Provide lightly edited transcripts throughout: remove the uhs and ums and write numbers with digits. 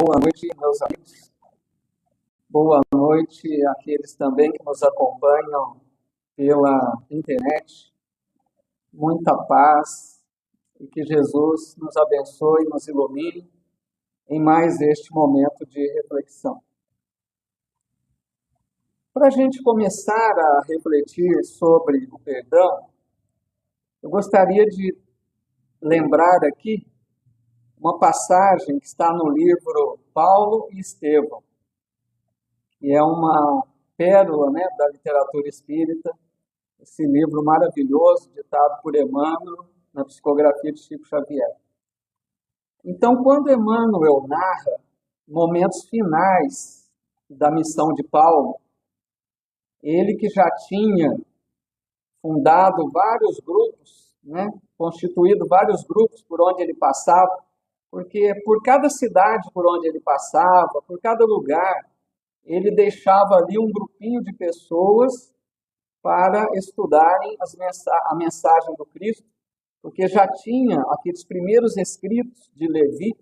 Boa noite, meus amigos. Boa noite àqueles também que nos acompanham pela internet. Muita paz e que Jesus nos abençoe e nos ilumine em mais este momento de reflexão. Para a gente começar a refletir sobre o perdão, eu gostaria de lembrar aqui uma passagem que está no livro Paulo e Estevão, que é uma pérola, da literatura espírita, esse livro maravilhoso, ditado por Emmanuel, na psicografia de Chico Xavier. Então, quando Emmanuel narra momentos finais da missão de Paulo, ele que já tinha fundado vários grupos, constituído vários grupos por onde ele passava, porque por cada cidade por onde ele passava, por cada lugar, ele deixava ali um grupinho de pessoas para estudarem a mensagem do Cristo, porque já tinha aqueles primeiros escritos de Levi,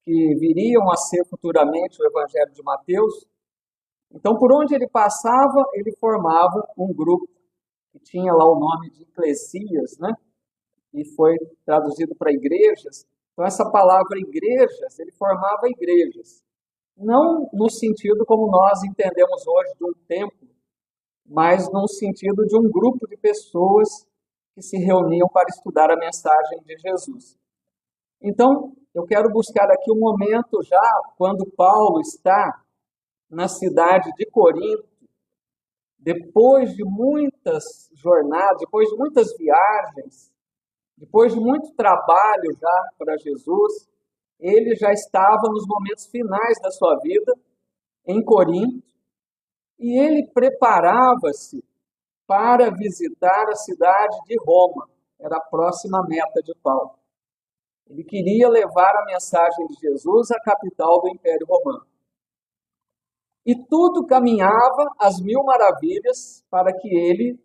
que viriam a ser futuramente o Evangelho de Mateus. Então, por onde ele passava, ele formava um grupo, que tinha lá o nome de eclesias, e foi traduzido para igrejas. Então, essa palavra igrejas, ele formava igrejas. Não no sentido como nós entendemos hoje de um templo, mas no sentido de um grupo de pessoas que se reuniam para estudar a mensagem de Jesus. Então, eu quero buscar aqui um momento já quando Paulo está na cidade de Corinto, depois de muitas jornadas, depois de muitas viagens, depois de muito trabalho já para Jesus, ele já estava nos momentos finais da sua vida em Corinto e ele preparava-se para visitar a cidade de Roma. Era a próxima meta de Paulo. Ele queria levar a mensagem de Jesus à capital do Império Romano. E tudo caminhava às mil maravilhas para que ele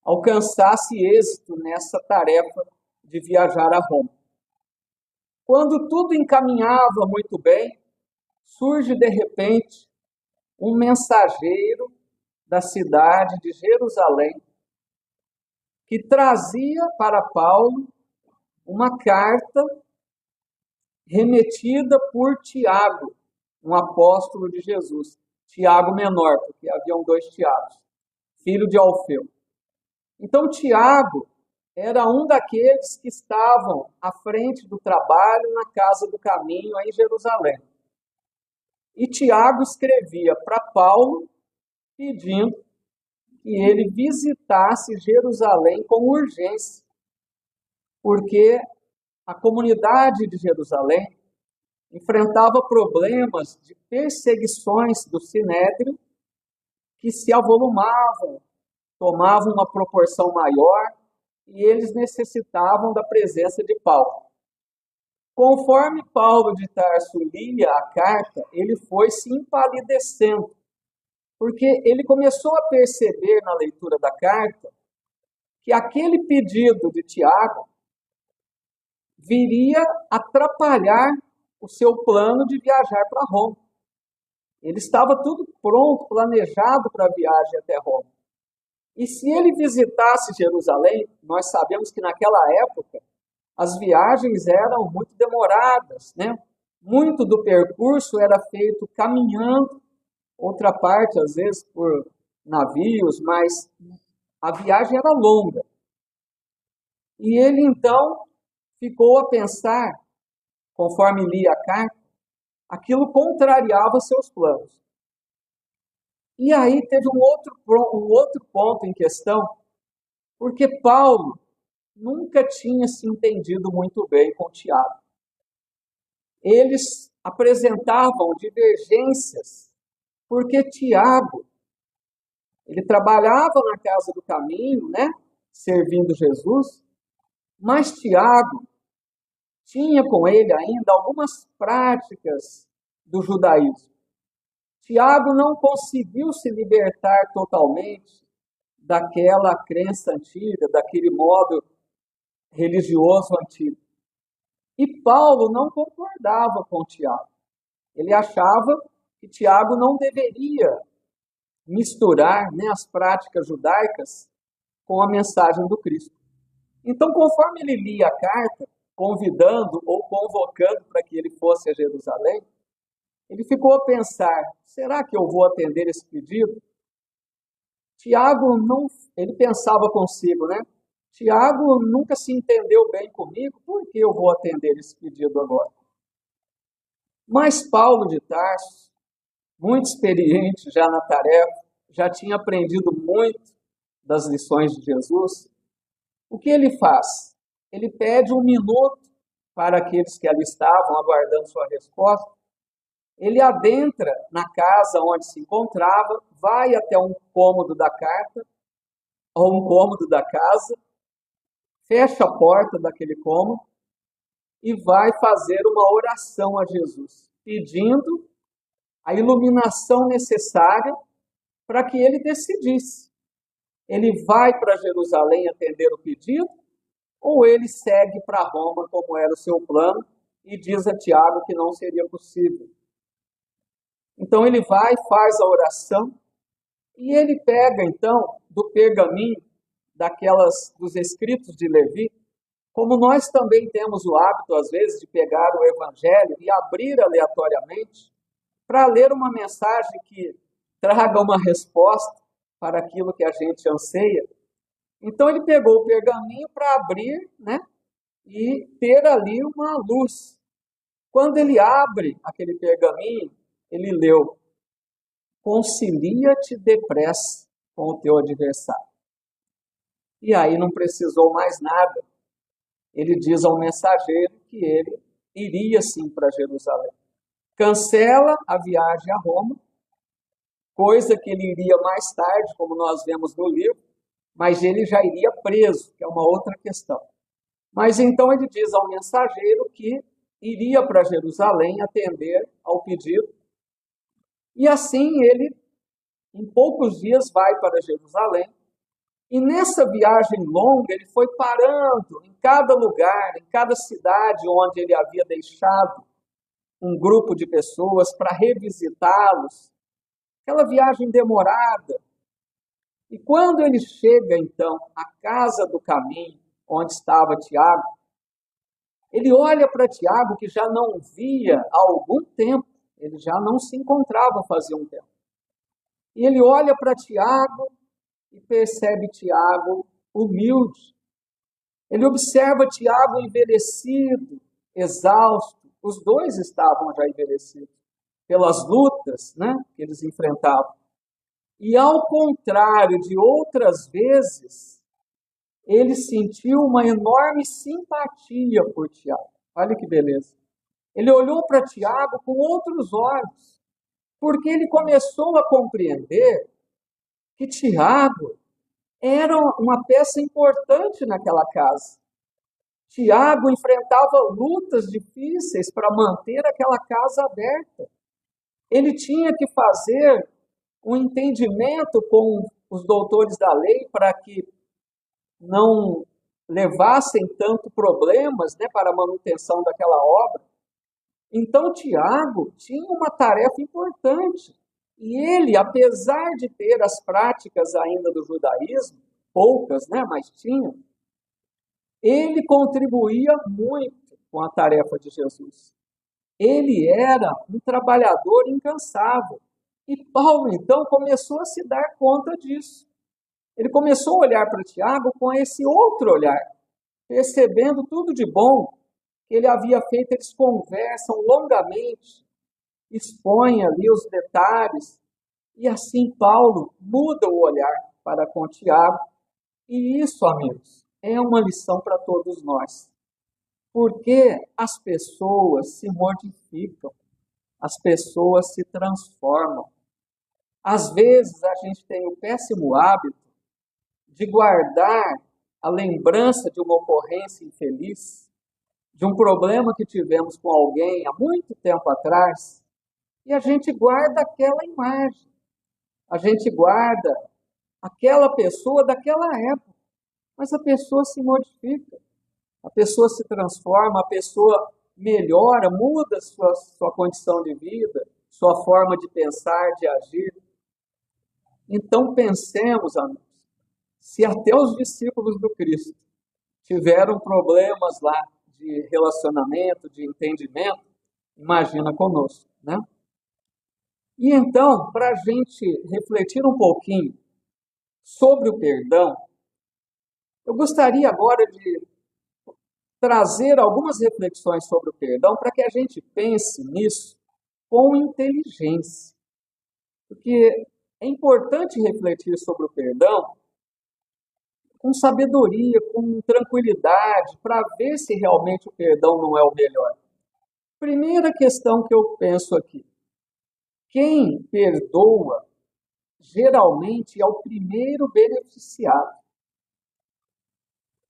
alcançasse êxito nessa tarefa de viajar a Roma. Quando tudo encaminhava muito bem, surge de repente um mensageiro da cidade de Jerusalém que trazia para Paulo uma carta remetida por Tiago, um apóstolo de Jesus. Tiago menor, porque haviam 2 Tiagos, filho de Alfeu. Então, Tiago era um daqueles que estavam à frente do trabalho na Casa do Caminho, em Jerusalém. E Tiago escrevia para Paulo, pedindo que ele visitasse Jerusalém com urgência, porque a comunidade de Jerusalém enfrentava problemas de perseguições do Sinédrio que se avolumavam, tomavam uma proporção maior e eles necessitavam da presença de Paulo. Conforme Paulo de Tarso lia a carta, ele foi se empalidecendo, porque ele começou a perceber na leitura da carta que aquele pedido de Tiago viria atrapalhar o seu plano de viajar para Roma. Ele estava tudo pronto, planejado para a viagem até Roma. E se ele visitasse Jerusalém, nós sabemos que naquela época as viagens eram muito demoradas, Muito do percurso era feito caminhando, outra parte às vezes por navios, mas a viagem era longa. E ele então ficou a pensar, conforme lia a carta, aquilo contrariava seus planos. E aí teve um outro ponto em questão, porque Paulo nunca tinha se entendido muito bem com Tiago. Eles apresentavam divergências, porque Tiago, ele trabalhava na Casa do Caminho, servindo Jesus, mas Tiago tinha com ele ainda algumas práticas do judaísmo. Tiago não conseguiu se libertar totalmente daquela crença antiga, daquele modo religioso antigo. E Paulo não concordava com Tiago. Ele achava que Tiago não deveria misturar, né, as práticas judaicas com a mensagem do Cristo. Então, conforme ele lia a carta, convidando ou convocando para que ele fosse a Jerusalém, ele ficou a pensar: será que eu vou atender esse pedido? Tiago não, ele pensava consigo, né? Tiago nunca se entendeu bem comigo, por que eu vou atender esse pedido agora? Mas Paulo de Tarso, muito experiente já na tarefa, já tinha aprendido muito das lições de Jesus. O que ele faz? Ele pede um minuto para aqueles que ali estavam aguardando sua resposta. Ele adentra na casa onde se encontrava, vai até um cômodo da carta, ou um cômodo da casa, fecha a porta daquele cômodo e vai fazer uma oração a Jesus, pedindo a iluminação necessária para que ele decidisse. Ele vai para Jerusalém atender o pedido ou ele segue para Roma, como era o seu plano, e diz a Tiago que não seria possível. Então ele vai, faz a oração, e ele pega, então, do pergaminho, dos escritos de Levi, como nós também temos o hábito, às vezes, de pegar o Evangelho e abrir aleatoriamente, para ler uma mensagem que traga uma resposta para aquilo que a gente anseia. Então ele pegou o pergaminho para abrir, né, e ter ali uma luz. Quando ele abre aquele pergaminho, ele leu: concilia-te depressa com o teu adversário. E aí não precisou mais nada. Ele diz ao mensageiro que ele iria sim para Jerusalém. Cancela a viagem a Roma, coisa que ele iria mais tarde, como nós vemos no livro, mas ele já iria preso, que é uma outra questão. Mas então ele diz ao mensageiro que iria para Jerusalém atender ao pedido, e assim ele, em poucos dias, vai para Jerusalém. E nessa viagem longa, ele foi parando em cada lugar, em cada cidade onde ele havia deixado um grupo de pessoas para revisitá-los. Aquela viagem demorada. E quando ele chega, então, à casa do caminho, onde estava Tiago, ele olha para Tiago, que já não via há algum tempo, ele já não se encontrava fazia um tempo. E ele olha para Tiago e percebe Tiago humilde. Ele observa Tiago envelhecido, exausto. Os dois estavam já envelhecidos pelas lutas, né, que eles enfrentavam. E ao contrário de outras vezes, ele sentiu uma enorme simpatia por Tiago. Olha que beleza. Ele olhou para Tiago com outros olhos, porque ele começou a compreender que Tiago era uma peça importante naquela casa. Tiago enfrentava lutas difíceis para manter aquela casa aberta. Ele tinha que fazer um entendimento com os doutores da lei para que não levassem tanto problemas, né, para a manutenção daquela obra. Então, Tiago tinha uma tarefa importante. E ele, apesar de ter as práticas ainda do judaísmo, poucas, né, mas tinha, ele contribuía muito com a tarefa de Jesus. Ele era um trabalhador incansável. E Paulo, então, começou a se dar conta disso. Ele começou a olhar para Tiago com esse outro olhar, percebendo tudo de bom que ele havia feito. Eles conversam longamente, expõem ali os detalhes, e assim Paulo muda o olhar para com Tiago. E isso, amigos, é uma lição para todos nós. Porque as pessoas se modificam, as pessoas se transformam. Às vezes a gente tem o péssimo hábito de guardar a lembrança de uma ocorrência infeliz, de um problema que tivemos com alguém há muito tempo atrás, e a gente guarda aquela imagem, a gente guarda aquela pessoa daquela época, mas a pessoa se modifica, a pessoa se transforma, a pessoa melhora, muda sua condição de vida, sua forma de pensar, de agir. Então pensemos, amigos, se até os discípulos do Cristo tiveram problemas lá de relacionamento, de entendimento, imagina conosco, né? E então, para a gente refletir um pouquinho sobre o perdão, eu gostaria agora de trazer algumas reflexões sobre o perdão para que a gente pense nisso com inteligência. Porque é importante refletir sobre o perdão com sabedoria, com tranquilidade, para ver se realmente o perdão não é o melhor. Primeira questão que eu penso aqui: quem perdoa geralmente é o primeiro beneficiado.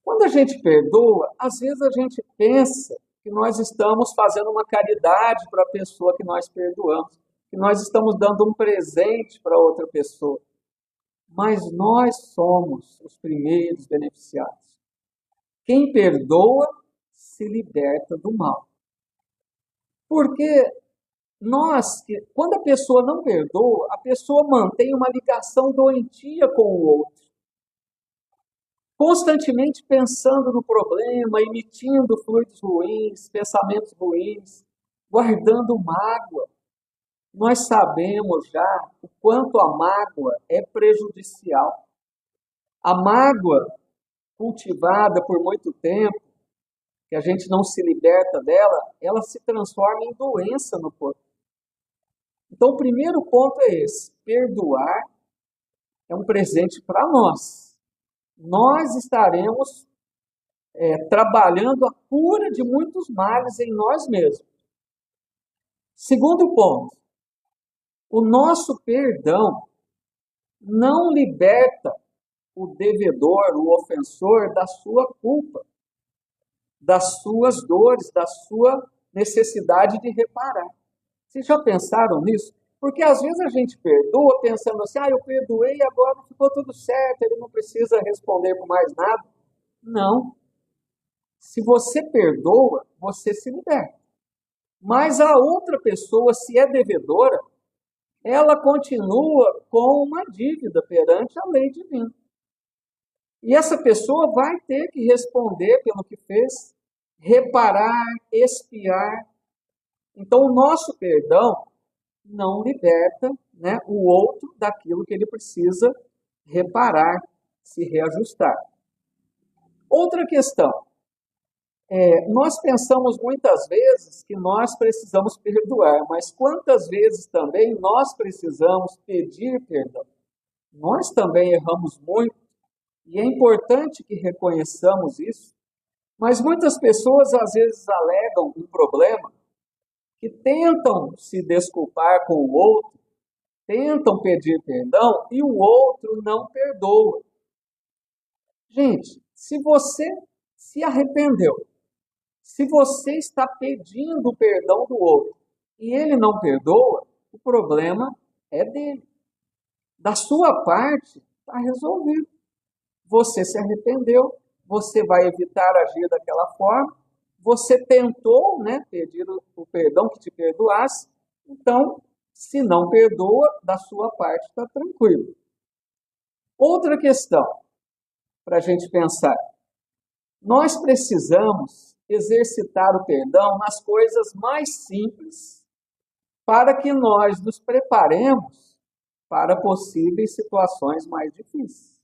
Quando a gente perdoa, às vezes a gente pensa que nós estamos fazendo uma caridade para a pessoa que nós perdoamos, que nós estamos dando um presente para outra pessoa. Mas nós somos os primeiros beneficiados. Quem perdoa se liberta do mal. Porque quando a pessoa não perdoa, a pessoa mantém uma ligação doentia com o outro. Constantemente pensando no problema, emitindo fluidos ruins, pensamentos ruins, guardando mágoa. Nós sabemos já o quanto a mágoa é prejudicial. A mágoa cultivada por muito tempo, que a gente não se liberta dela, ela se transforma em doença no corpo. Então, o primeiro ponto é esse: perdoar é um presente para nós. Nós estaremos trabalhando a cura de muitos males em nós mesmos. Segundo ponto, o nosso perdão não liberta o devedor, o ofensor, da sua culpa, das suas dores, da sua necessidade de reparar. Vocês já pensaram nisso? Porque às vezes a gente perdoa pensando assim: eu perdoei, agora ficou tudo certo, ele não precisa responder por mais nada. Não. Se você perdoa, você se liberta. Mas a outra pessoa, se é devedora, ela continua com uma dívida perante a lei divina. E essa pessoa vai ter que responder pelo que fez, reparar, expiar. Então, o nosso perdão não liberta, né, o outro daquilo que ele precisa reparar, se reajustar. Outra questão. Nós pensamos muitas vezes que nós precisamos perdoar, mas quantas vezes também nós precisamos pedir perdão? Nós também erramos muito, e é importante que reconheçamos isso, mas muitas pessoas às vezes alegam um problema, que tentam se desculpar com o outro, tentam pedir perdão e o outro não perdoa. Gente, se você se arrependeu, se você está pedindo o perdão do outro e ele não perdoa, o problema é dele. Da sua parte, está resolvido. Você se arrependeu, você vai evitar agir daquela forma, você tentou, né, pedir o perdão que te perdoasse, então, se não perdoa, da sua parte está tranquilo. Outra questão para a gente pensar. Nós precisamos exercitar o perdão nas coisas mais simples para que nós nos preparemos para possíveis situações mais difíceis.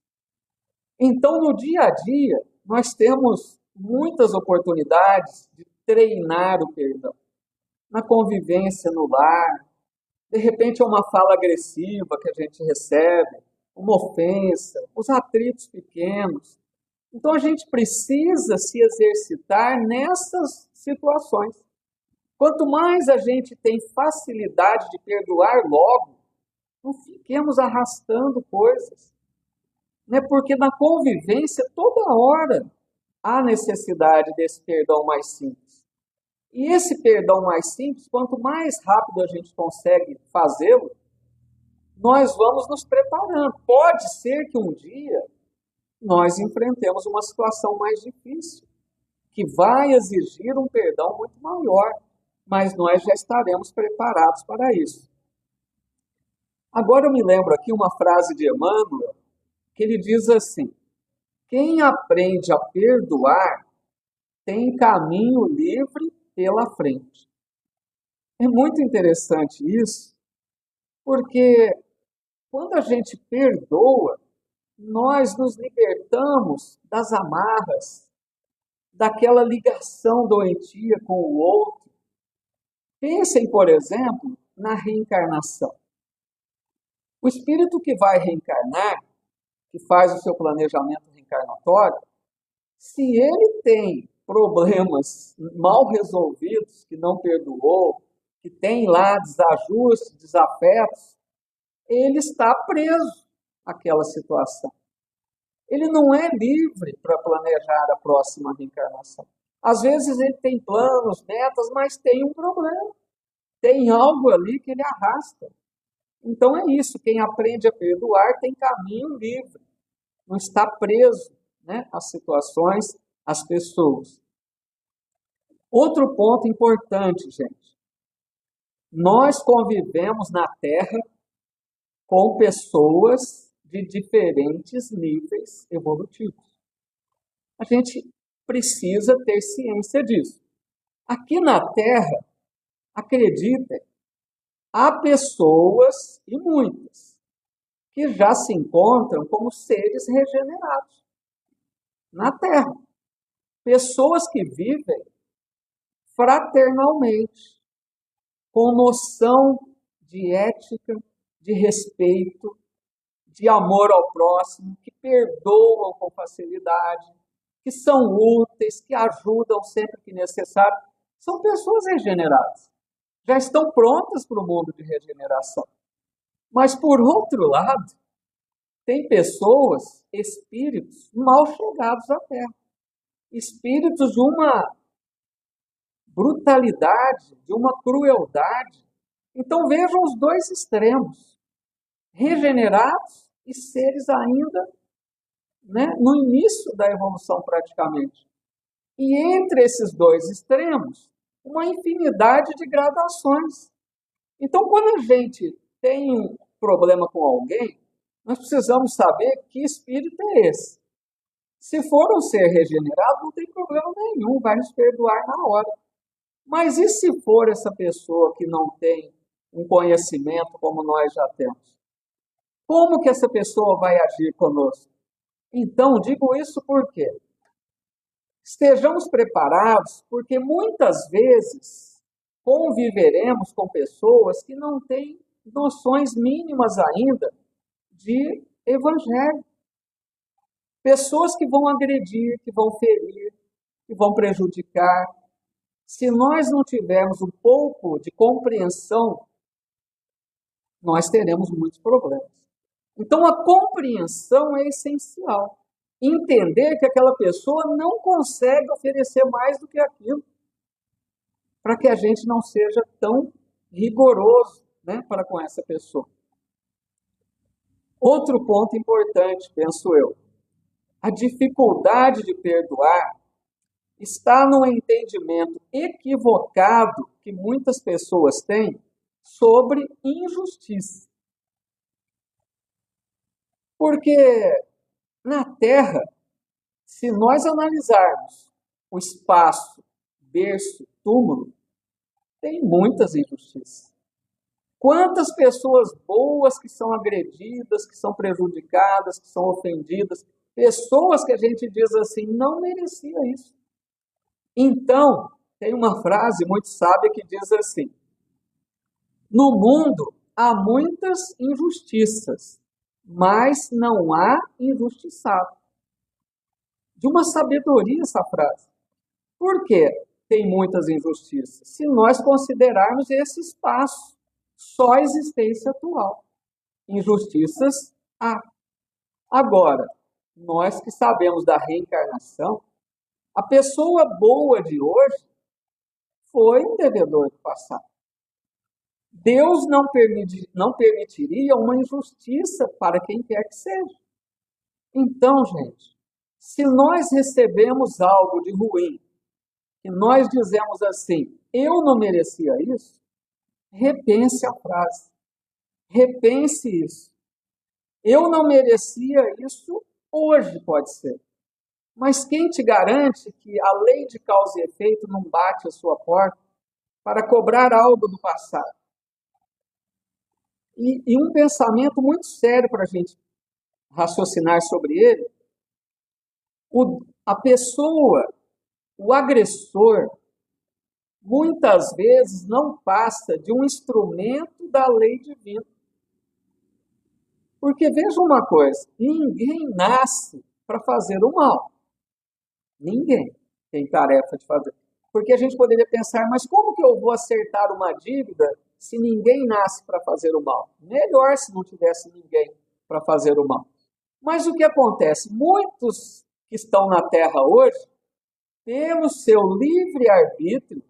Então, no dia a dia, nós temos muitas oportunidades de treinar o perdão. Na convivência no lar, de repente é uma fala agressiva que a gente recebe, uma ofensa, os atritos pequenos. Então, a gente precisa se exercitar nessas situações. Quanto mais a gente tem facilidade de perdoar logo, não fiquemos arrastando coisas. Né? Porque na convivência, toda hora, há necessidade desse perdão mais simples. E esse perdão mais simples, quanto mais rápido a gente consegue fazê-lo, nós vamos nos preparando. Pode ser que um dia nós enfrentemos uma situação mais difícil. que vai exigir um perdão muito maior, mas nós já estaremos preparados para isso. Agora eu me lembro aqui uma frase de Emmanuel, que ele diz assim: quem aprende a perdoar tem caminho livre pela frente. É muito interessante isso, porque quando a gente perdoa, nós nos libertamos das amarras, daquela ligação doentia com o outro. Pensem, por exemplo, na reencarnação. O espírito que vai reencarnar, que faz o seu planejamento reencarnatório, se ele tem problemas mal resolvidos, que não perdoou, que tem lá desajustes, desafetos, ele está preso àquela situação. Ele não é livre para planejar a próxima reencarnação. Às vezes ele tem planos, metas, mas tem um problema. Tem algo ali que ele arrasta. Então é isso, quem aprende a perdoar tem caminho livre. Não está preso, né, às situações, às pessoas. Outro ponto importante, gente. Nós convivemos na Terra com pessoas de diferentes níveis evolutivos. A gente precisa ter ciência disso. Aqui na Terra, acreditem, há pessoas, e muitas, que já se encontram como seres regenerados na Terra. Pessoas que vivem fraternalmente, com noção de ética, de respeito, de amor ao próximo, que perdoam com facilidade, que são úteis, que ajudam sempre que necessário. São pessoas regeneradas. Já estão prontas para o mundo de regeneração. Mas, por outro lado, tem pessoas, espíritos mal chegados à Terra. Espíritos de uma brutalidade, de uma crueldade. Então vejam os dois extremos. Regenerados e seres ainda, né, no início da evolução praticamente. E entre esses dois extremos, uma infinidade de gradações. Então, quando a gente tem um problema com alguém, nós precisamos saber que espírito é esse. Se for um ser regenerado, não tem problema nenhum, vai nos perdoar na hora. Mas e se for essa pessoa que não tem um conhecimento como nós já temos? Como que essa pessoa vai agir conosco? Então, digo isso por quê? Estejamos preparados, porque muitas vezes conviveremos com pessoas que não têm noções mínimas ainda de evangelho. Pessoas que vão agredir, que vão ferir, que vão prejudicar. Se nós não tivermos um pouco de compreensão, nós teremos muitos problemas. Então, a compreensão é essencial. Entender que aquela pessoa não consegue oferecer mais do que aquilo, para que a gente não seja tão rigoroso, né, para com essa pessoa. Outro ponto importante, penso eu, a dificuldade de perdoar está no entendimento equivocado que muitas pessoas têm sobre injustiça. Porque na Terra, se nós analisarmos o espaço, berço, túmulo, tem muitas injustiças. Quantas pessoas boas que são agredidas, que são prejudicadas, que são ofendidas, pessoas que a gente diz assim, não merecia isso. Então, tem uma frase muito sábia que diz assim: no mundo há muitas injustiças, mas não há injustiçado. De uma sabedoria essa frase. Por quê tem muitas injustiças? Se nós considerarmos esse espaço, só a existência atual. Injustiças há. Agora, nós que sabemos da reencarnação, a pessoa boa de hoje foi um devedor do passado. Deus não permitiria uma injustiça para quem quer que seja. Então, gente, se nós recebemos algo de ruim que nós dizemos assim, eu não merecia isso, repense a frase. Repense isso. Eu não merecia isso, hoje pode ser. Mas quem te garante que a lei de causa e efeito não bate a sua porta para cobrar algo do passado? E um pensamento muito sério para a gente raciocinar sobre ele, a pessoa, o agressor, muitas vezes não passa de um instrumento da lei divina. Porque veja uma coisa, ninguém nasce para fazer o mal. Ninguém tem tarefa de fazer. Porque a gente poderia pensar, mas como que eu vou acertar uma dívida se ninguém nasce para fazer o mal? Melhor se não tivesse ninguém para fazer o mal. Mas o que acontece? Muitos que estão na Terra hoje, pelo seu livre-arbítrio,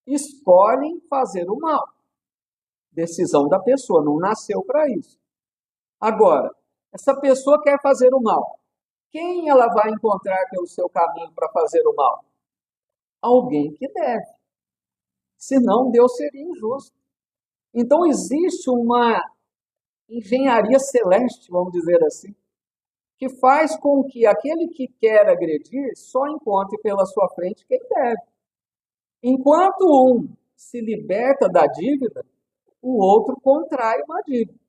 escolhem fazer o mal. Decisão da pessoa, não nasceu para isso. Agora, essa pessoa quer fazer o mal. Quem ela vai encontrar pelo seu caminho para fazer o mal? Alguém que deve. Senão, Deus seria injusto. Então, existe uma engenharia celeste, vamos dizer assim, que faz com que aquele que quer agredir só encontre pela sua frente quem deve. Enquanto um se liberta da dívida, o outro contrai uma dívida.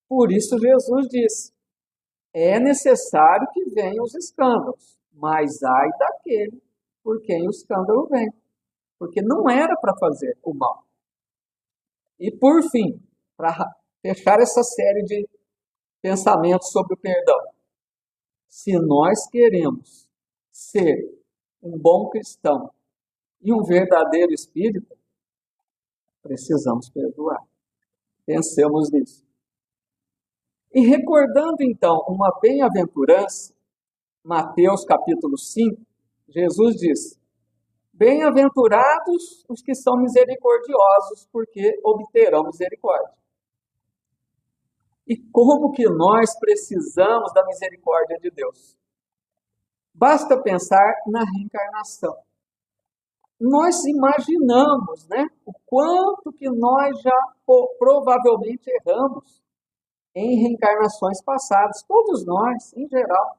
Por isso, Jesus disse, é necessário que venham os escândalos, mas ai daquele por quem o escândalo vem, porque não era para fazer o mal. E por fim, para fechar essa série de pensamentos sobre o perdão, se nós queremos ser um bom cristão e um verdadeiro espírita, precisamos perdoar. Pensemos nisso. E recordando então uma bem-aventurança, Mateus capítulo 5, Jesus diz, bem-aventurados os que são misericordiosos, porque obterão misericórdia. E como que nós precisamos da misericórdia de Deus? Basta pensar na reencarnação. Nós imaginamos, né, o quanto que nós já provavelmente erramos em reencarnações passadas. Todos nós, em geral,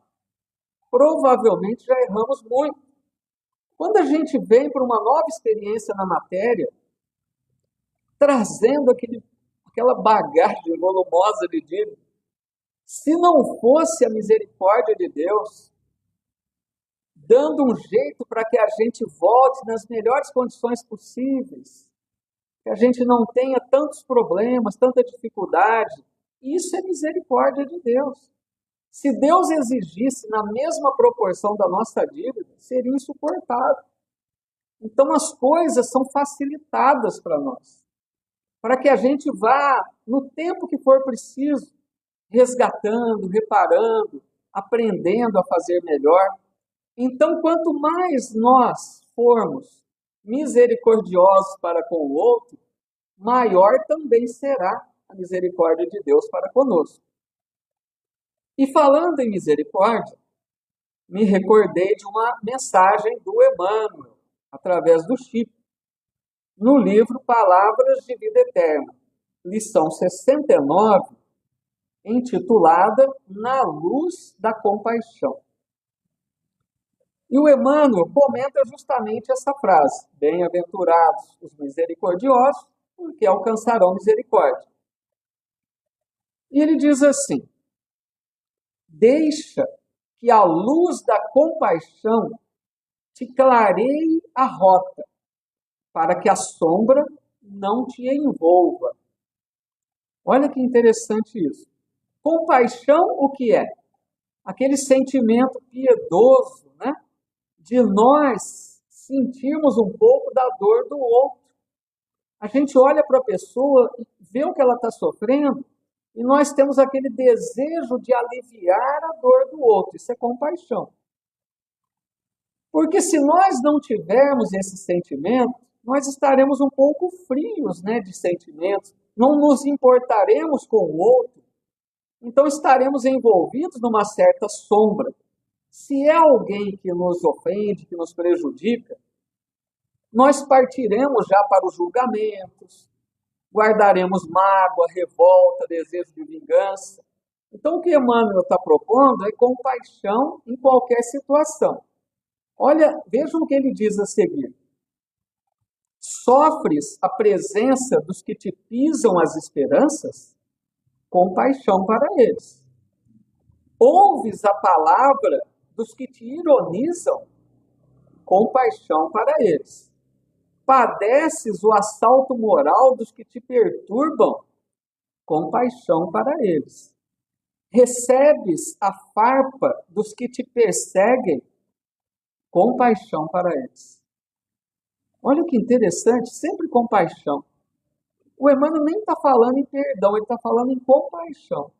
provavelmente já erramos muito. Quando a gente vem para uma nova experiência na matéria, trazendo aquela bagagem volumosa de dívida, se não fosse a misericórdia de Deus, dando um jeito para que a gente volte nas melhores condições possíveis, que a gente não tenha tantos problemas, tanta dificuldade, isso é misericórdia de Deus. Se Deus exigisse na mesma proporção da nossa dívida, seria insuportável. Então as coisas são facilitadas para nós, para que a gente vá, no tempo que for preciso, resgatando, reparando, aprendendo a fazer melhor. Então, quanto mais nós formos misericordiosos para com o outro, maior também será a misericórdia de Deus para conosco. E falando em misericórdia, me recordei de uma mensagem do Emmanuel, através do Chico, no livro Palavras de Vida Eterna, lição 69, intitulada Na Luz da Compaixão. E o Emmanuel comenta justamente essa frase, bem-aventurados os misericordiosos, porque alcançarão misericórdia. E ele diz assim, deixa que a luz da compaixão te clareie a rota, para que a sombra não te envolva. Olha que interessante isso. Compaixão, o que é? Aquele sentimento piedoso, né? De nós sentirmos um pouco da dor do outro. A gente olha para a pessoa e vê o que ela está sofrendo e nós temos aquele desejo de aliviar a dor do outro. Isso é compaixão. Porque se nós não tivermos esse sentimento, nós estaremos um pouco frios, né, de sentimentos, não nos importaremos com o outro, então estaremos envolvidos numa certa sombra. Se é alguém que nos ofende, que nos prejudica, nós partiremos já para os julgamentos, guardaremos mágoa, revolta, desejo de vingança. Então, o que Emmanuel está propondo é compaixão em qualquer situação. Olha, vejam o que ele diz a seguir. Sofres a presença dos que te pisam as esperanças? Compaixão para eles. Ouves a palavra dos que te ironizam? Compaixão para eles. Padeces o assalto moral dos que te perturbam? Compaixão para eles. Recebes a farpa dos que te perseguem? Compaixão para eles. Olha que interessante, sempre compaixão. O Emmanuel nem está falando em perdão, ele está falando em compaixão.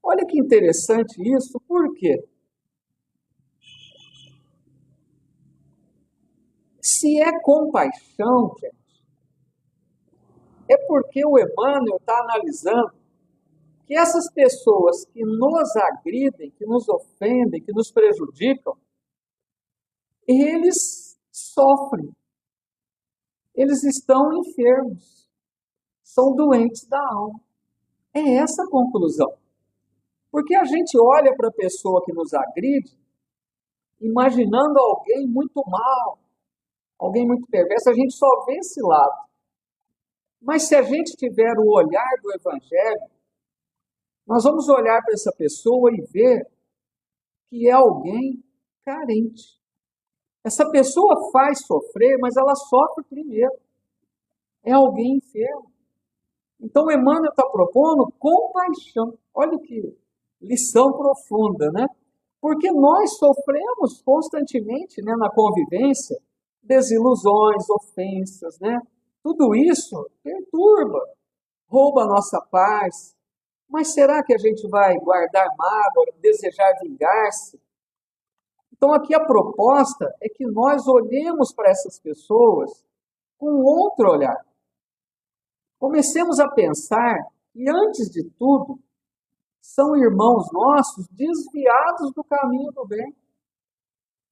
Olha que interessante isso, por quê? Se é compaixão, gente, é porque o Emmanuel está analisando que essas pessoas que nos agridem, que nos ofendem, que nos prejudicam, eles sofrem. Eles estão enfermos. São doentes da alma. É essa a conclusão. Porque a gente olha para a pessoa que nos agride, imaginando alguém muito mal, alguém muito perverso, a gente só vê esse lado. Mas se a gente tiver o olhar do Evangelho, nós vamos olhar para essa pessoa e ver que é alguém carente. Essa pessoa faz sofrer, mas ela sofre primeiro. É alguém enfermo. Então, Emmanuel está propondo compaixão. Olha que lição profunda, né? Porque nós sofremos constantemente, né, na convivência, desilusões, ofensas, né? Tudo isso perturba, rouba a nossa paz. Mas será que a gente vai guardar mágoa, desejar vingar-se? Então, aqui a proposta é que nós olhemos para essas pessoas com outro olhar. Comecemos a pensar que, antes de tudo, são irmãos nossos desviados do caminho do bem.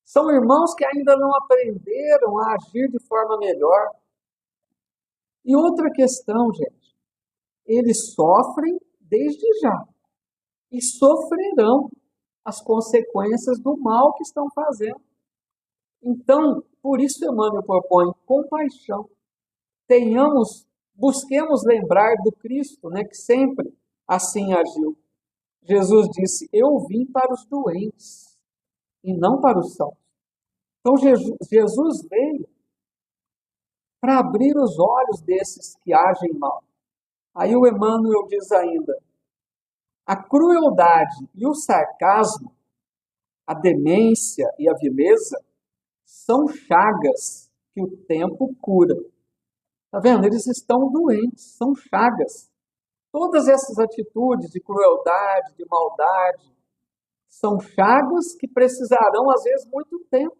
São irmãos que ainda não aprenderam a agir de forma melhor. E outra questão, gente, eles sofrem desde já e sofrerão as consequências do mal que estão fazendo. Então, por isso Emmanuel propõe compaixão. Busquemos lembrar do Cristo, né, que sempre assim agiu. Jesus disse, eu vim para os doentes e não para os sãos. Então, Jesus veio para abrir os olhos desses que agem mal. Aí o Emmanuel diz ainda, a crueldade e o sarcasmo, a demência e a vileza são chagas que o tempo cura. Está vendo? Eles estão doentes, são chagas. Todas essas atitudes de crueldade, de maldade, são chagas que precisarão, às vezes, muito tempo.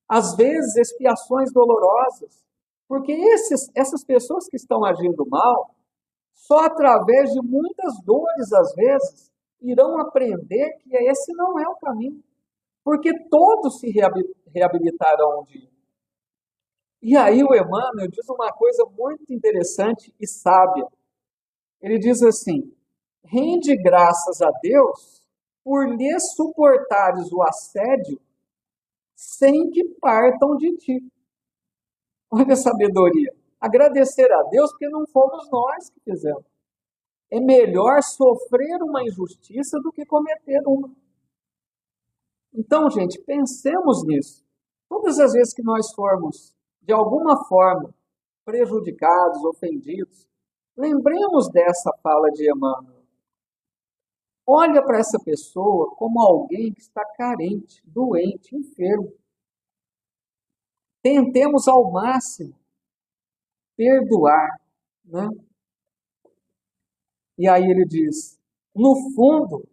Às vezes, expiações dolorosas. Porque essas pessoas que estão agindo mal, só através de muitas dores, às vezes, irão aprender que esse não é o caminho. Porque todos se reabilitarão um dia. E aí o Emmanuel diz uma coisa muito interessante e sábia. Ele diz assim, rende graças a Deus por lhes suportares o assédio sem que partam de ti. Olha a sabedoria. Agradecer a Deus porque não fomos nós que fizemos. É melhor sofrer uma injustiça do que cometer uma. Então, gente, pensemos nisso. Todas as vezes que nós formos, de alguma forma, prejudicados, ofendidos, lembremos dessa fala de Emmanuel. Olha para essa pessoa como alguém que está carente, doente, enfermo. Tentemos ao máximo perdoar, né? E aí ele diz, no fundo,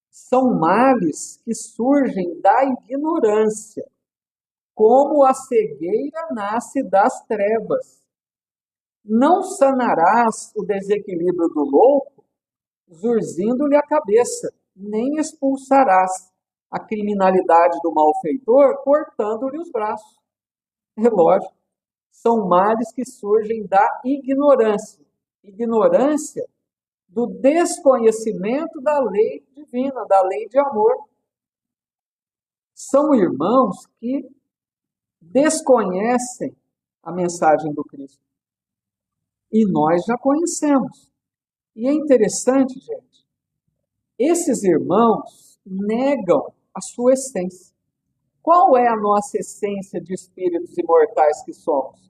são males que surgem da ignorância, como a cegueira nasce das trevas. Não sanarás o desequilíbrio do louco, zurzindo-lhe a cabeça, nem expulsarás a criminalidade do malfeitor, cortando-lhe os braços. É lógico, são males que surgem da ignorância. Ignorância do desconhecimento da lei divina, da lei de amor. São irmãos que desconhecem a mensagem do Cristo. E nós já conhecemos. E é interessante, gente, esses irmãos negam a sua essência. Qual é a nossa essência de espíritos imortais que somos?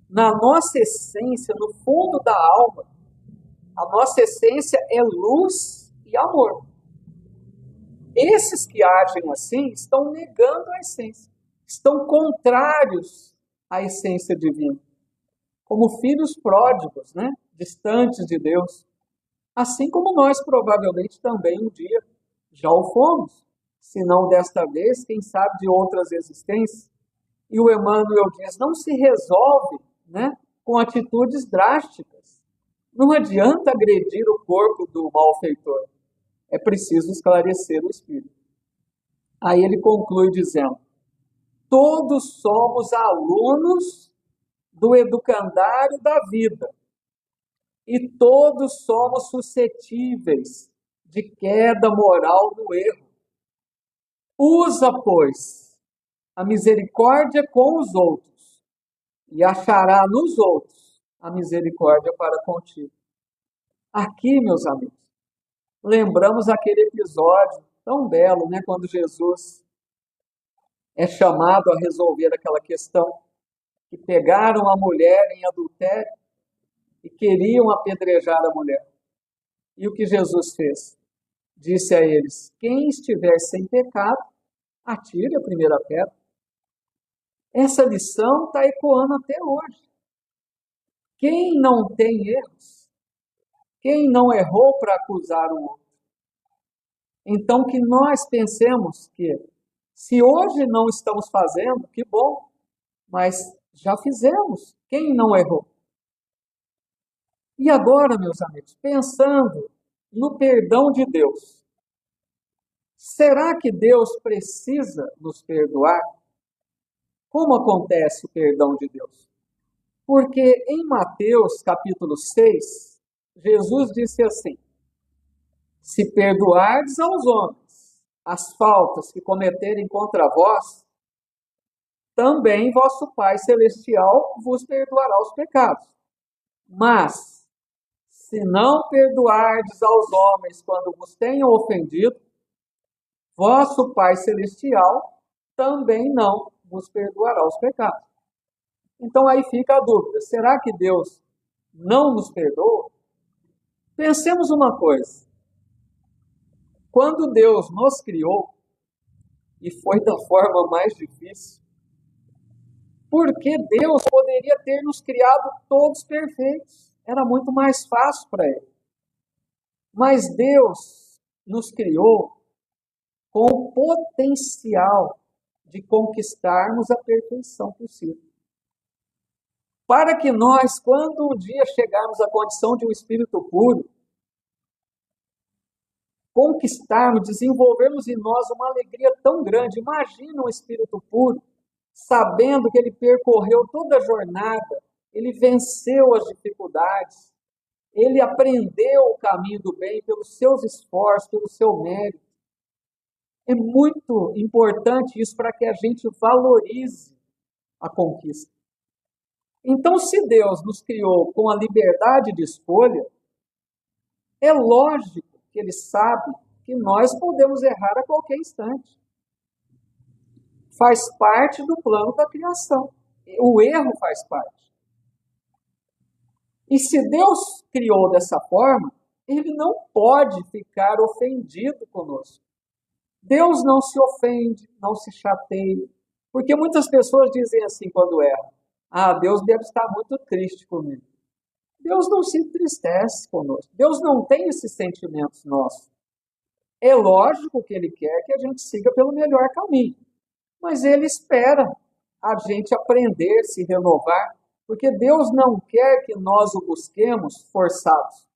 Na nossa essência, no fundo da alma, a nossa essência é luz e amor. Esses que agem assim estão negando a essência, estão contrários à essência divina, como filhos pródigos, né? Distantes de Deus. Assim como nós provavelmente também um dia já o fomos, se não desta vez, quem sabe de outras existências. E o Emmanuel diz, não se resolve, né, com atitudes drásticas. Não adianta agredir o corpo do malfeitor. É preciso esclarecer o espírito. Aí ele conclui dizendo, todos somos alunos do educandário da vida. E todos somos suscetíveis de queda moral no erro. Usa, pois, a misericórdia com os outros, e achará nos outros a misericórdia para contigo. Aqui, meus amigos, lembramos aquele episódio tão belo, né, quando Jesus é chamado a resolver aquela questão, que pegaram a mulher em adultério e queriam apedrejar a mulher. E o que Jesus fez? Disse a eles, quem estiver sem pecado, atire a primeira pedra. Essa lição está ecoando até hoje. Quem não tem erros, quem não errou para acusar o outro. Então que nós pensemos que, se hoje não estamos fazendo, que bom, mas já fizemos, quem não errou? E agora, meus amigos, pensando no perdão de Deus, será que Deus precisa nos perdoar? Como acontece o perdão de Deus? Porque em Mateus capítulo 6, Jesus disse assim, se perdoardes aos homens as faltas que cometerem contra vós, também vosso Pai Celestial vos perdoará os pecados. Mas, se não perdoardes aos homens quando vos tenham ofendido, vosso Pai Celestial também não vos perdoará os pecados. Então aí fica a dúvida, será que Deus não nos perdoa? Pensemos uma coisa, quando Deus nos criou, e foi da forma mais difícil, porque Deus poderia ter nos criado todos perfeitos, era muito mais fácil para Ele. Mas Deus nos criou com o potencial de conquistarmos a perfeição possível. Para que nós, quando um dia chegarmos à condição de um espírito puro, conquistarmos, desenvolvermos em nós uma alegria tão grande. Imagina um espírito puro, sabendo que ele percorreu toda a jornada, ele venceu as dificuldades, ele aprendeu o caminho do bem pelos seus esforços, pelo seu mérito. É muito importante isso para que a gente valorize a conquista. Então, se Deus nos criou com a liberdade de escolha, é lógico que Ele sabe que nós podemos errar a qualquer instante. Faz parte do plano da criação. O erro faz parte. E se Deus criou dessa forma, Ele não pode ficar ofendido conosco. Deus não se ofende, não se chateia. Porque muitas pessoas dizem assim quando erram, Deus deve estar muito triste comigo. Deus não se entristece conosco. Deus não tem esses sentimentos nossos. É lógico que Ele quer que a gente siga pelo melhor caminho. Mas Ele espera a gente aprender, se renovar, porque Deus não quer que nós o busquemos forçados.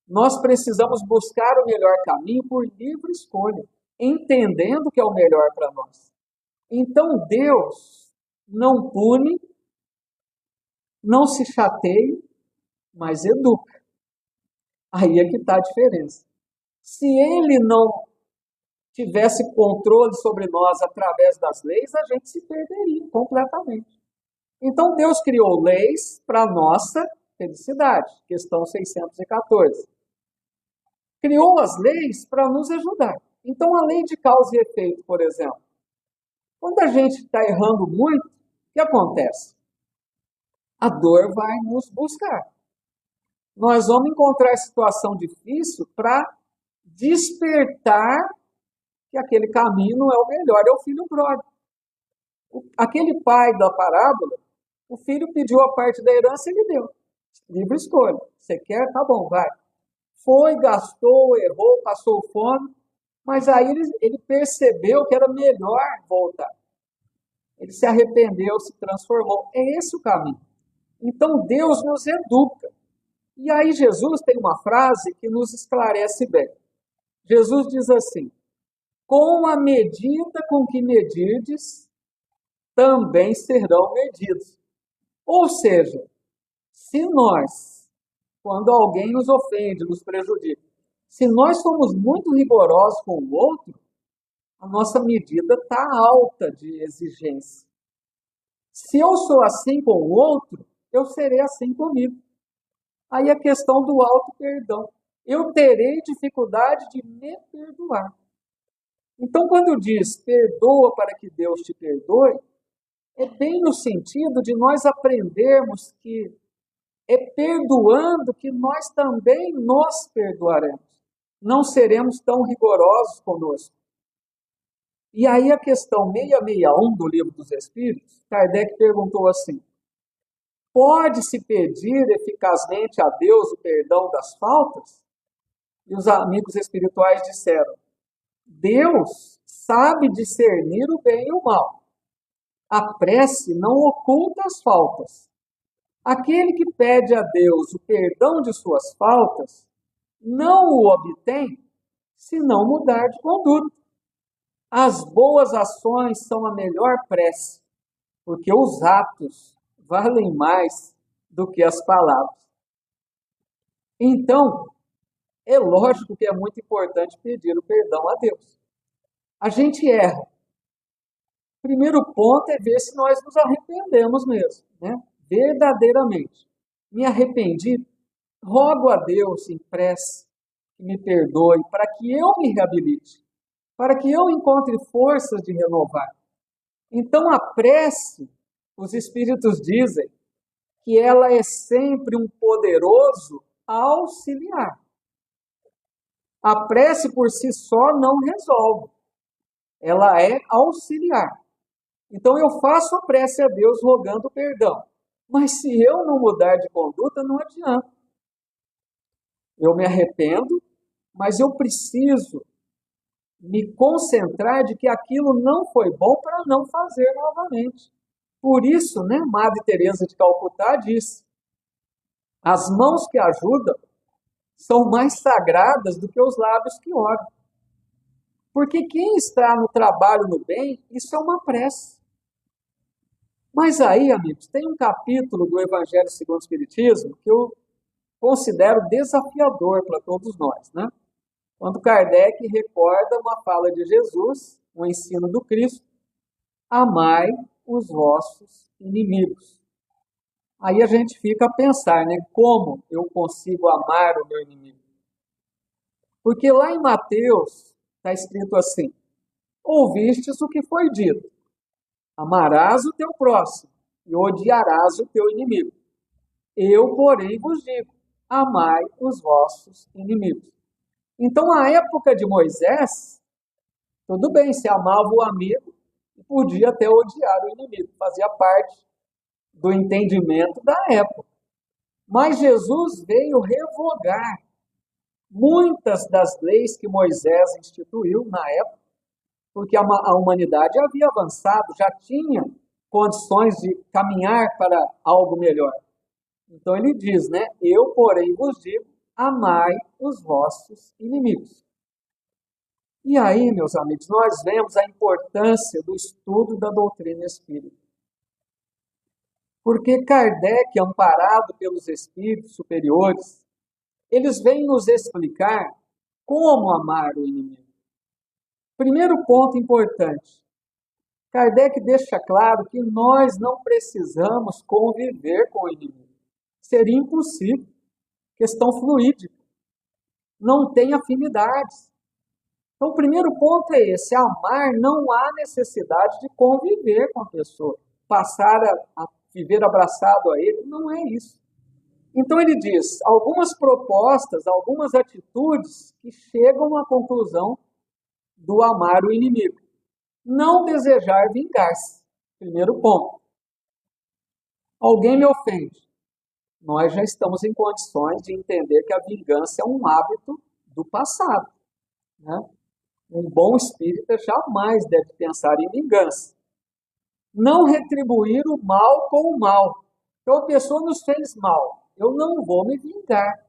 Nós precisamos buscar o melhor caminho por livre escolha, entendendo que é o melhor para nós. Então Deus não pune, não se chateia, mas educa. Aí é que está a diferença. Se ele não tivesse controle sobre nós através das leis, a gente se perderia completamente. Então Deus criou leis para nossa felicidade, questão 614. Criou as leis para nos ajudar. Então a lei de causa e efeito, por exemplo, quando a gente está errando muito, o que acontece? A dor vai nos buscar. Nós vamos encontrar situação difícil para despertar que aquele caminho não é o melhor, é o filho pródigo. Aquele pai da parábola, o filho pediu a parte da herança e ele deu. Livre escolha. Você quer? Tá bom, vai. Foi, gastou, errou, passou fome, mas aí ele percebeu que era melhor voltar. Ele se arrependeu, se transformou. É esse o caminho. Então Deus nos educa. E aí Jesus tem uma frase que nos esclarece bem. Jesus diz assim: com a medida com que medirdes, também serão medidos. Ou seja, se nós, quando alguém nos ofende, nos prejudica, se nós somos muito rigorosos com o outro, a nossa medida está alta de exigência. Se eu sou assim com o outro, eu serei assim comigo. Aí a questão do auto-perdão. Eu terei dificuldade de me perdoar. Então, quando diz perdoa para que Deus te perdoe, é bem no sentido de nós aprendermos que é perdoando que nós também nos perdoaremos. Não seremos tão rigorosos conosco. E aí a questão 661 do Livro dos Espíritos, Kardec perguntou assim: pode-se pedir eficazmente a Deus o perdão das faltas? E os amigos espirituais disseram: Deus sabe discernir o bem e o mal. A prece não oculta as faltas. Aquele que pede a Deus o perdão de suas faltas não o obtém se não mudar de conduta. As boas ações são a melhor prece, porque os atos valem mais do que as palavras. Então, é lógico que é muito importante pedir o perdão a Deus. A gente erra. O primeiro ponto é ver se nós nos arrependemos mesmo, né? Verdadeiramente. Me arrependi, rogo a Deus em prece que me perdoe, para que eu me reabilite, para que eu encontre forças de renovar. Então a prece, os espíritos dizem que ela é sempre um poderoso auxiliar. A prece por si só não resolve, ela é auxiliar. Então eu faço a prece a Deus rogando perdão, mas se eu não mudar de conduta, não adianta. Eu me arrependo, mas eu preciso me concentrar de que aquilo não foi bom para não fazer novamente. Por isso, né, Madre Teresa de Calcutá disse: as mãos que ajudam são mais sagradas do que os lábios que oram. Porque quem está no trabalho no bem, isso é uma prece. Mas aí, amigos, tem um capítulo do Evangelho segundo o Espiritismo que eu considero desafiador para todos nós, né? Quando Kardec recorda uma fala de Jesus, um ensino do Cristo: amai os vossos inimigos. Aí a gente fica a pensar, né? Como eu consigo amar o meu inimigo? Porque lá em Mateus está escrito assim: ouvistes o que foi dito, amarás o teu próximo e odiarás o teu inimigo. Eu, porém, vos digo, amai os vossos inimigos. Então, a época de Moisés, tudo bem, se amava o amigo e podia até odiar o inimigo, fazia parte do entendimento da época. Mas Jesus veio revogar muitas das leis que Moisés instituiu na época, porque a humanidade havia avançado, já tinha condições de caminhar para algo melhor. Então ele diz, né? Eu, porém, vos digo, amai os vossos inimigos. E aí, meus amigos, nós vemos a importância do estudo da doutrina espírita. Porque Kardec, amparado pelos espíritos superiores, eles vêm nos explicar como amar o inimigo. Primeiro ponto importante, Kardec deixa claro que nós não precisamos conviver com o inimigo. Seria impossível. Questão fluídica. Não tem afinidades. Então, o primeiro ponto é esse: amar, não há necessidade de conviver com a pessoa, passar a viver abraçado a ele, não é isso. Então ele diz algumas propostas, algumas atitudes que chegam à conclusão do amar o inimigo. Não desejar vingar-se. Primeiro ponto. Alguém me ofende. Nós já estamos em condições de entender que a vingança é um hábito do passado, né? Um bom espírita jamais deve pensar em vingança. Não retribuir o mal com o mal. Então a pessoa nos fez mal. Eu não vou me vingar.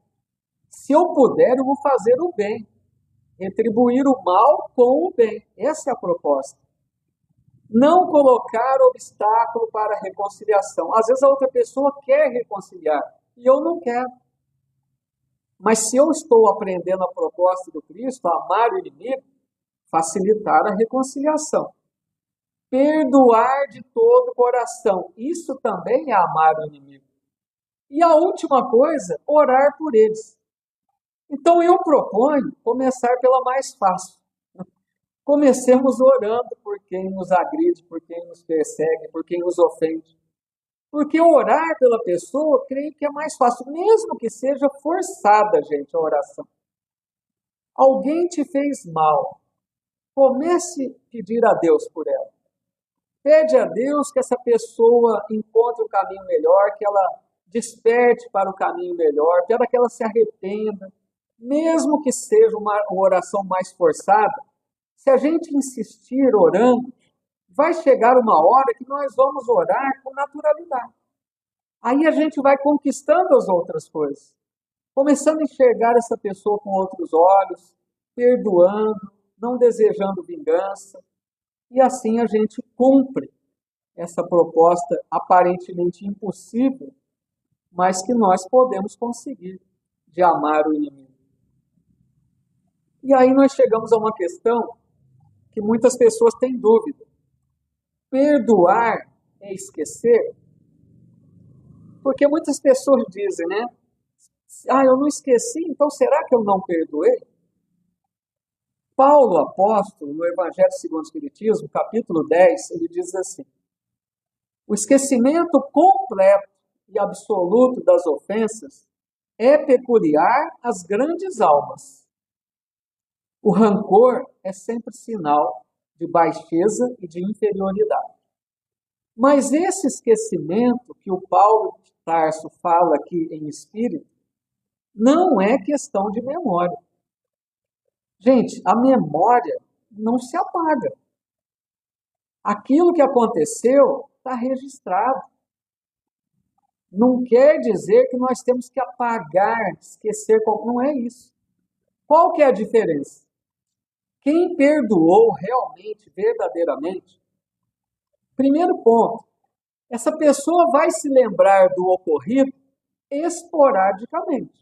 Se eu puder, eu vou fazer o bem. Retribuir o mal com o bem. Essa é a proposta. Não colocar obstáculo para a reconciliação. Às vezes a outra pessoa quer reconciliar e eu não quero. Mas se eu estou aprendendo a proposta do Cristo, a amar o inimigo, facilitar a reconciliação. Perdoar de todo o coração. Isso também é amar o inimigo. E a última coisa, orar por eles. Então eu proponho começar pela mais fácil. Comecemos orando por quem nos agride, por quem nos persegue, por quem nos ofende. Porque orar pela pessoa, creio que é mais fácil, mesmo que seja forçada, gente, a oração. Alguém te fez mal. Comece a pedir a Deus por ela. Pede a Deus que essa pessoa encontre o caminho melhor, que ela desperte para o caminho melhor, para que ela se arrependa. Mesmo que seja uma oração mais forçada, se a gente insistir orando, vai chegar uma hora que nós vamos orar com naturalidade. Aí a gente vai conquistando as outras coisas, começando a enxergar essa pessoa com outros olhos, perdoando, não desejando vingança, e assim a gente cumpre essa proposta aparentemente impossível, mas que nós podemos conseguir, de amar o inimigo. E aí nós chegamos a uma questão que muitas pessoas têm dúvida. Perdoar é esquecer? Porque muitas pessoas dizem, né? Eu não esqueci, então será que eu não perdoei? Paulo, apóstolo, no Evangelho segundo o Espiritismo, capítulo 10, ele diz assim: o esquecimento completo e absoluto das ofensas é peculiar às grandes almas. O rancor é sempre sinal de baixeza e de inferioridade. Mas esse esquecimento que o Paulo de Tarso fala aqui em espírito, não é questão de memória. Gente, a memória não se apaga. Aquilo que aconteceu está registrado. Não quer dizer que nós temos que apagar, esquecer, não é isso. Qual que é a diferença? Quem perdoou realmente, verdadeiramente, primeiro ponto, essa pessoa vai se lembrar do ocorrido esporadicamente.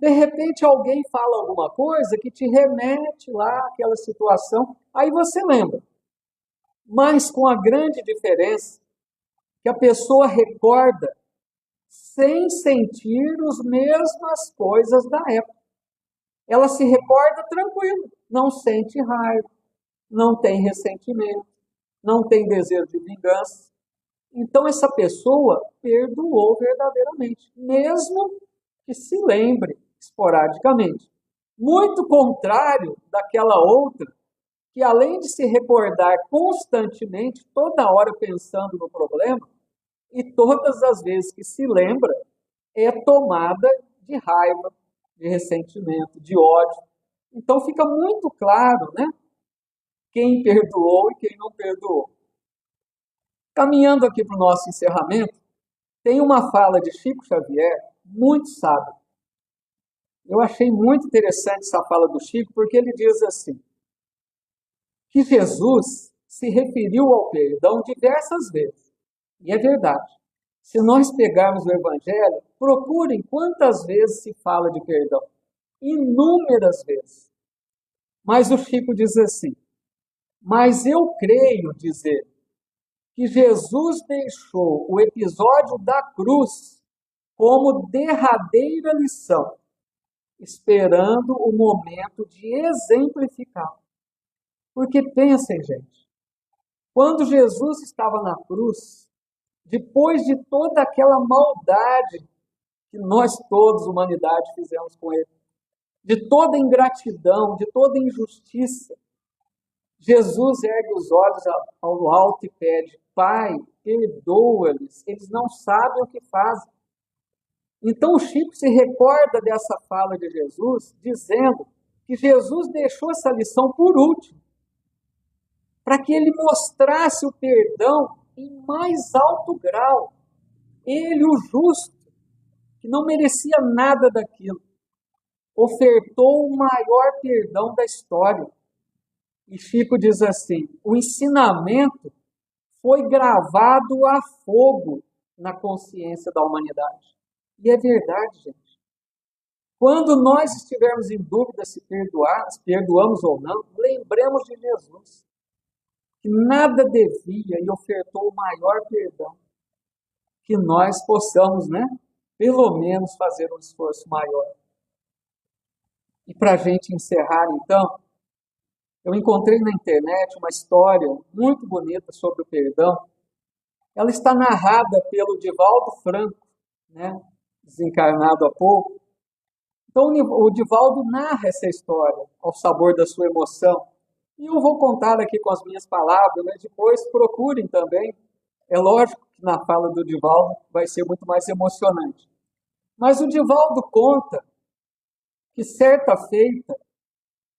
De repente alguém fala alguma coisa que te remete lá àquela situação, aí você lembra. Mas com a grande diferença que a pessoa recorda sem sentir as mesmas coisas da época. Ela se recorda tranquila, não sente raiva, não tem ressentimento, não tem desejo de vingança. Então essa pessoa perdoou verdadeiramente, mesmo que se lembre esporadicamente. Muito contrário daquela outra, que além de se recordar constantemente, toda hora pensando no problema, e todas as vezes que se lembra, é tomada de raiva, de ressentimento, de ódio. Então fica muito claro, né? Quem perdoou e quem não perdoou. Caminhando aqui para o nosso encerramento, tem uma fala de Chico Xavier muito sábia. Eu achei muito interessante essa fala do Chico, porque ele diz assim, que Jesus se referiu ao perdão diversas vezes. E é verdade. Se nós pegarmos o Evangelho, procurem quantas vezes se fala de perdão. Inúmeras vezes. Mas o Chico diz assim: mas eu creio dizer que Jesus deixou o episódio da cruz como derradeira lição, esperando o momento de exemplificar. Porque pensem, gente, quando Jesus estava na cruz, depois de toda aquela maldade que nós todos, humanidade, fizemos com ele, de toda ingratidão, de toda injustiça, Jesus ergue os olhos ao alto e pede: Pai, perdoa-lhes, eles não sabem o que fazem. Então o Chico se recorda dessa fala de Jesus, dizendo que Jesus deixou essa lição por último, para que ele mostrasse o perdão em mais alto grau. Ele, o justo, que não merecia nada daquilo, ofertou o maior perdão da história. E Chico diz assim: o ensinamento foi gravado a fogo na consciência da humanidade. E é verdade, gente. Quando nós estivermos em dúvida se perdoamos ou não, lembremos de Jesus, que nada devia e ofertou o maior perdão. Que nós possamos, pelo menos fazer um esforço maior. E para a gente encerrar, então, eu encontrei na internet uma história muito bonita sobre o perdão. Ela está narrada pelo Divaldo Franco, desencarnado há pouco. Então, o Divaldo narra essa história ao sabor da sua emoção. E eu vou contar aqui com as minhas palavras, mas depois procurem também. É lógico que na fala do Divaldo vai ser muito mais emocionante. Mas o Divaldo conta que certa feita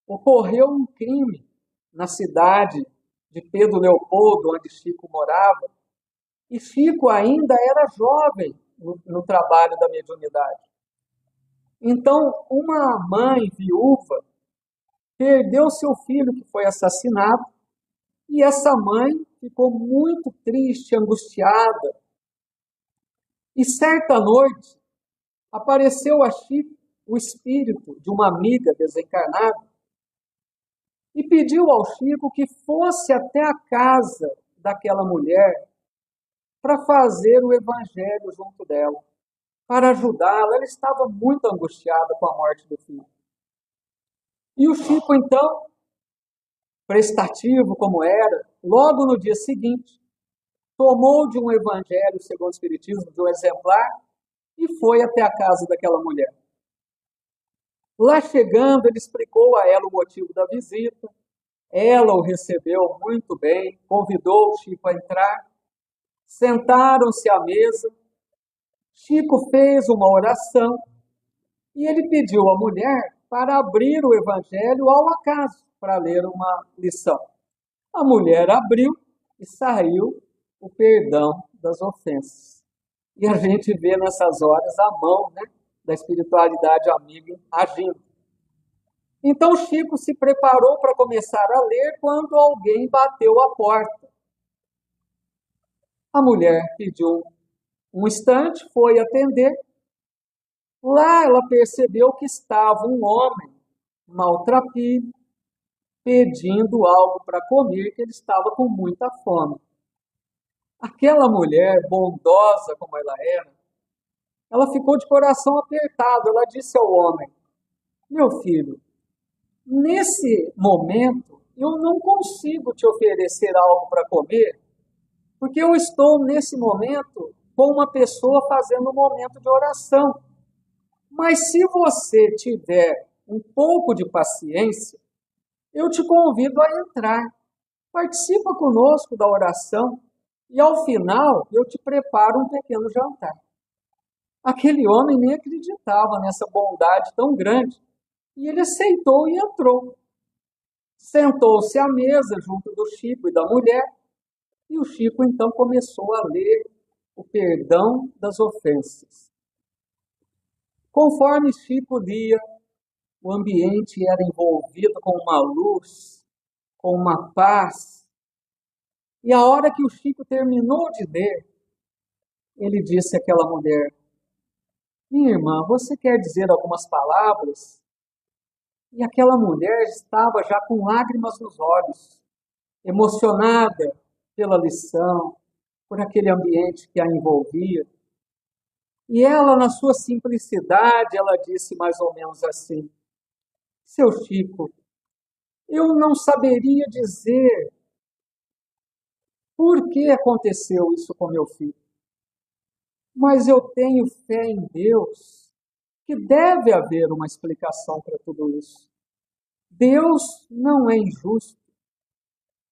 ocorreu um crime na cidade de Pedro Leopoldo, onde Chico morava, e Chico ainda era jovem no trabalho da mediunidade. Então, uma mãe viúva perdeu seu filho que foi assassinado, e essa mãe ficou muito triste, angustiada. E certa noite, apareceu a Chico o espírito de uma amiga desencarnada e pediu ao Chico que fosse até a casa daquela mulher para fazer o evangelho junto dela, para ajudá-la. Ela estava muito angustiada com a morte do filho. E o Chico, então, prestativo como era, logo no dia seguinte, tomou de um evangelho segundo o Espiritismo, de um exemplar, e foi até a casa daquela mulher. Lá chegando, ele explicou a ela o motivo da visita. Ela o recebeu muito bem, convidou o Chico a entrar. Sentaram-se à mesa. Chico fez uma oração e ele pediu à mulher para abrir o evangelho ao acaso, para ler uma lição. A mulher abriu e saiu o perdão das ofensas. E a gente vê nessas horas a mão, da espiritualidade amiga agindo. Então Chico se preparou para começar a ler quando alguém bateu a porta. A mulher pediu um instante, foi atender. Lá ela percebeu que estava um homem maltrapilho, pedindo algo para comer, que ele estava com muita fome. Aquela mulher, bondosa como ela era, ela ficou de coração apertado. Ela disse ao homem: meu filho, nesse momento eu não consigo te oferecer algo para comer, porque eu estou nesse momento com uma pessoa fazendo um momento de oração. Mas se você tiver um pouco de paciência, eu te convido a entrar. Participa conosco da oração e ao final eu te preparo um pequeno jantar. Aquele homem nem acreditava nessa bondade tão grande e ele aceitou e entrou. Sentou-se à mesa junto do Chico e da mulher e o Chico então começou a ler o perdão das ofensas. Conforme Chico lia, o ambiente era envolvido com uma luz, com uma paz. E a hora que o Chico terminou de ler, ele disse àquela mulher: minha irmã, você quer dizer algumas palavras? E aquela mulher estava já com lágrimas nos olhos, emocionada pela lição, por aquele ambiente que a envolvia. E ela, na sua simplicidade, ela disse mais ou menos assim: seu Chico, eu não saberia dizer por que aconteceu isso com meu filho, mas eu tenho fé em Deus que deve haver uma explicação para tudo isso. Deus não é injusto,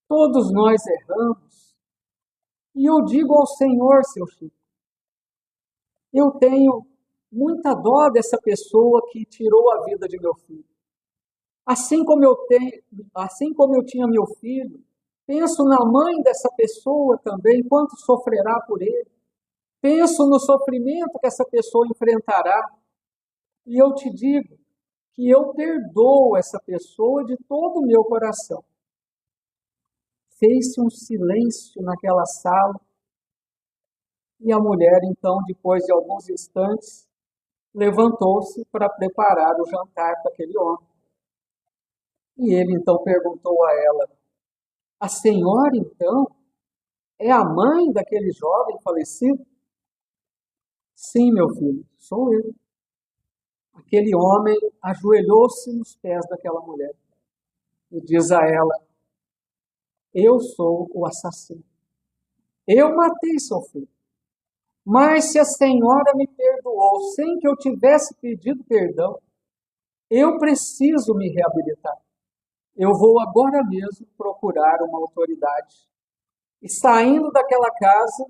todos nós erramos. E eu digo ao Senhor, seu Chico, eu tenho muita dó dessa pessoa que tirou a vida de meu filho. Assim como eu tinha meu filho, penso na mãe dessa pessoa também, quanto sofrerá por ele. Penso no sofrimento que essa pessoa enfrentará. E eu te digo que eu perdoo essa pessoa de todo o meu coração. Fez-se um silêncio naquela sala. E a mulher, então, depois de alguns instantes, levantou-se para preparar o jantar para aquele homem. E ele, então, perguntou a ela: a senhora, então, é a mãe daquele jovem falecido? Sim, meu filho, sou eu. Aquele homem ajoelhou-se nos pés daquela mulher e diz a ela: eu sou o assassino. Eu matei seu filho. Mas se a senhora me perdoou sem que eu tivesse pedido perdão, eu preciso me reabilitar. Eu vou agora mesmo procurar uma autoridade. E saindo daquela casa,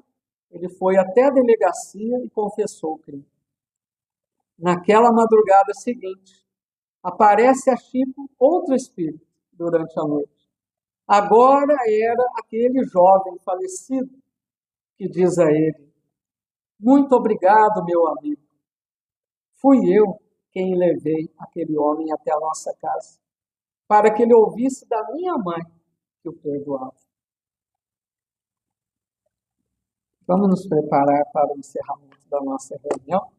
ele foi até a delegacia e confessou o crime. Naquela madrugada seguinte, aparece a Chico outro espírito durante a noite. Agora era aquele jovem falecido que diz a ele: muito obrigado, meu amigo. Fui eu quem levei aquele homem até a nossa casa, para que ele ouvisse da minha mãe que o perdoava. Vamos nos preparar para o encerramento da nossa reunião.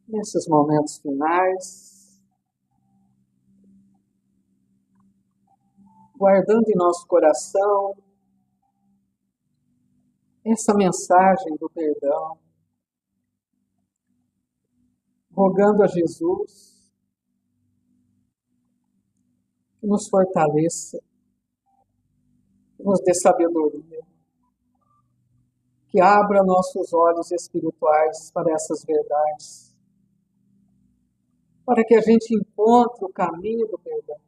Nesses momentos finais, guardando em nosso coração essa mensagem do perdão, rogando a Jesus que nos fortaleça, que nos dê sabedoria, que abra nossos olhos espirituais para essas verdades, para que a gente encontre o caminho do perdão.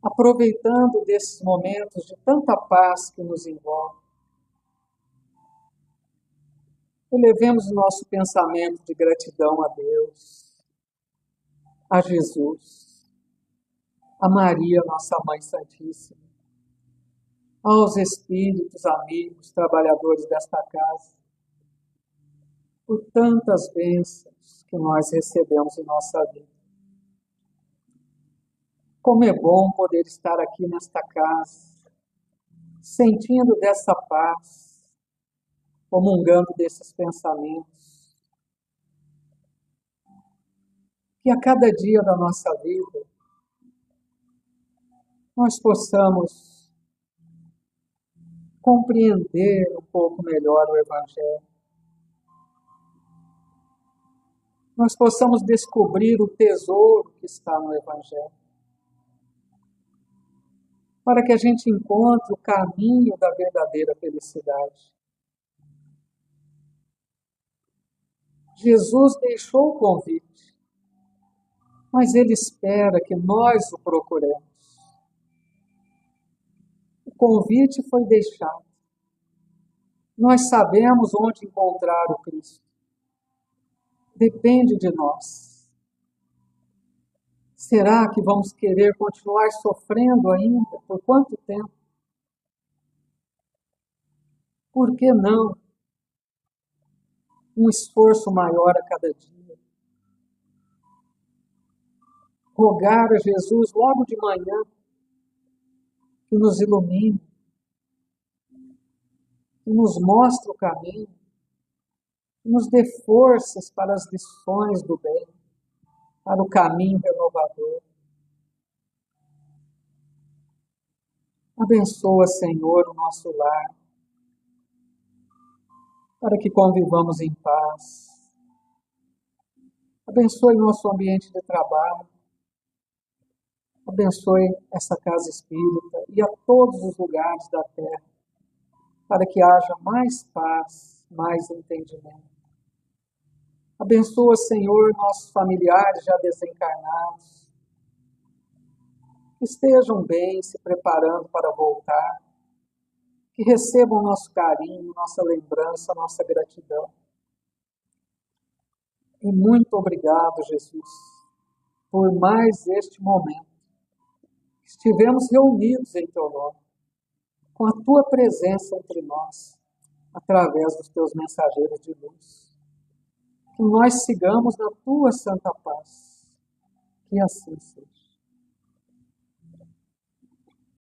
Aproveitando desses momentos de tanta paz que nos envolve, elevemos o nosso pensamento de gratidão a Deus, a Jesus, a Maria, nossa Mãe Santíssima, aos espíritos, amigos, trabalhadores desta casa, por tantas bênçãos que nós recebemos em nossa vida. Como é bom poder estar aqui nesta casa, sentindo dessa paz, comungando desses pensamentos. Que a cada dia da nossa vida nós possamos compreender um pouco melhor o Evangelho. Nós possamos descobrir o tesouro que está no Evangelho. Para que a gente encontre o caminho da verdadeira felicidade. Jesus deixou o convite, mas Ele espera que nós o procuremos. O convite foi deixado. Nós sabemos onde encontrar o Cristo. Depende de nós. Será que vamos querer continuar sofrendo ainda? Por quanto tempo? Por que não um esforço maior a cada dia? Rogar a Jesus logo de manhã que nos ilumine, que nos mostre o caminho, que nos dê forças para as lições do bem, para o caminho renovador. Abençoa, Senhor, o nosso lar, para que convivamos em paz. Abençoe nosso ambiente de trabalho. Abençoe essa casa espírita e a todos os lugares da terra, para que haja mais paz, mais entendimento. Abençoa, Senhor, nossos familiares já desencarnados, que estejam bem, se preparando para voltar, que recebam nosso carinho, nossa lembrança, nossa gratidão. E muito obrigado, Jesus, por mais este momento. Estivemos reunidos em Teu nome, com a Tua presença entre nós, através dos Teus mensageiros de luz. Que nós sigamos na Tua santa paz. Que assim seja.